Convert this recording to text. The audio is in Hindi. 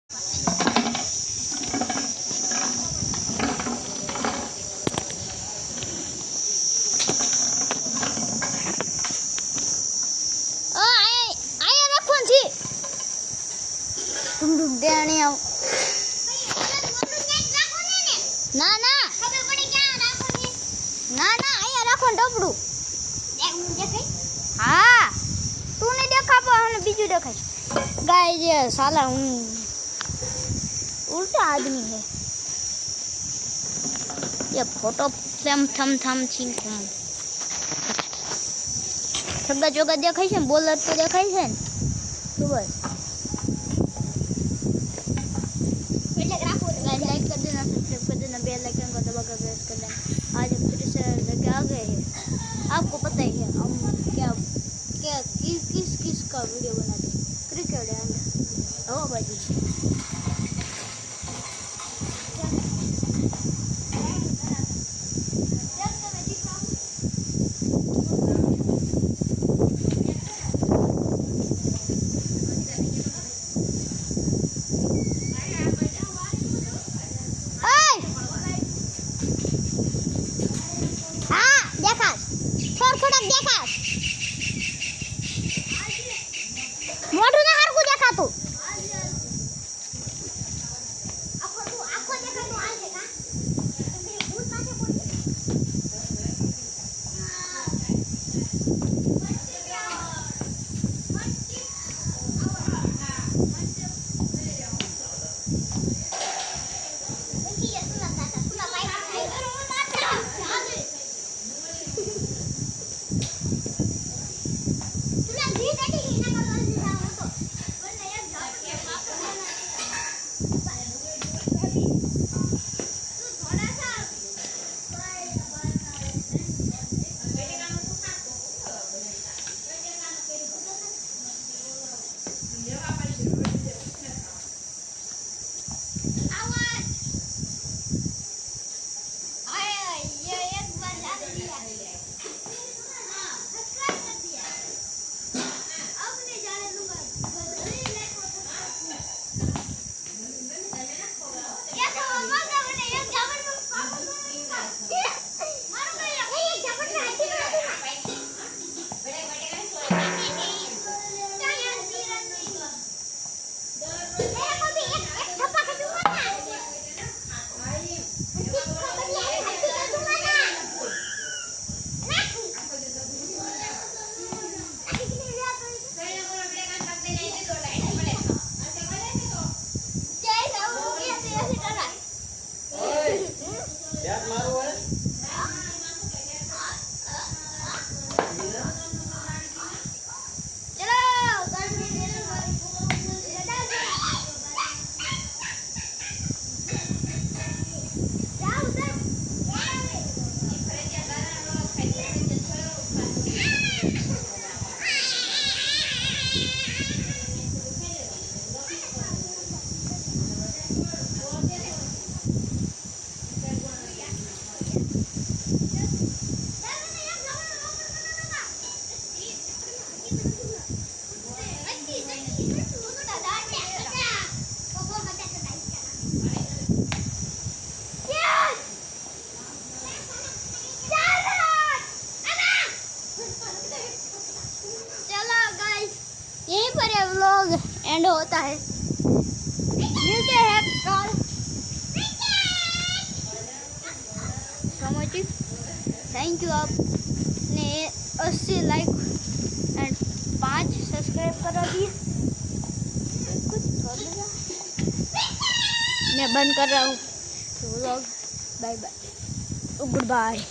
तुम डूब दे नहीं आओ ना ना ना ना आया रखो डबड़ू हाँ तू नहीं देखा पर हमने बीजू देखा गाय ये साला उल्टा आदमी है ये फोटो फ्रेम थम थम छीन थम छग्गा चौका देखाय छे बोलर तो देखाय छे तो बस लाइक कर देना सब्सक्राइब कर देना बेल आइकन को दबाकर प्रेस कर देना। आज हम फिर से लेके आ गए हैं आपको पता ही है हम क्या क्या किस का वीडियो बनाते हैं क्रिकेट एंड हवाबाजी। मोटू ने हर को देखा तू यहीं पर ये व्लॉग एंड होता है। मिलते हैं कल। थैंक यू आपने 80 लाइक एंड 5 सब्सक्राइब करा दिए। मैं बंद कर रहा हूँ vlog. Bye bye good bye.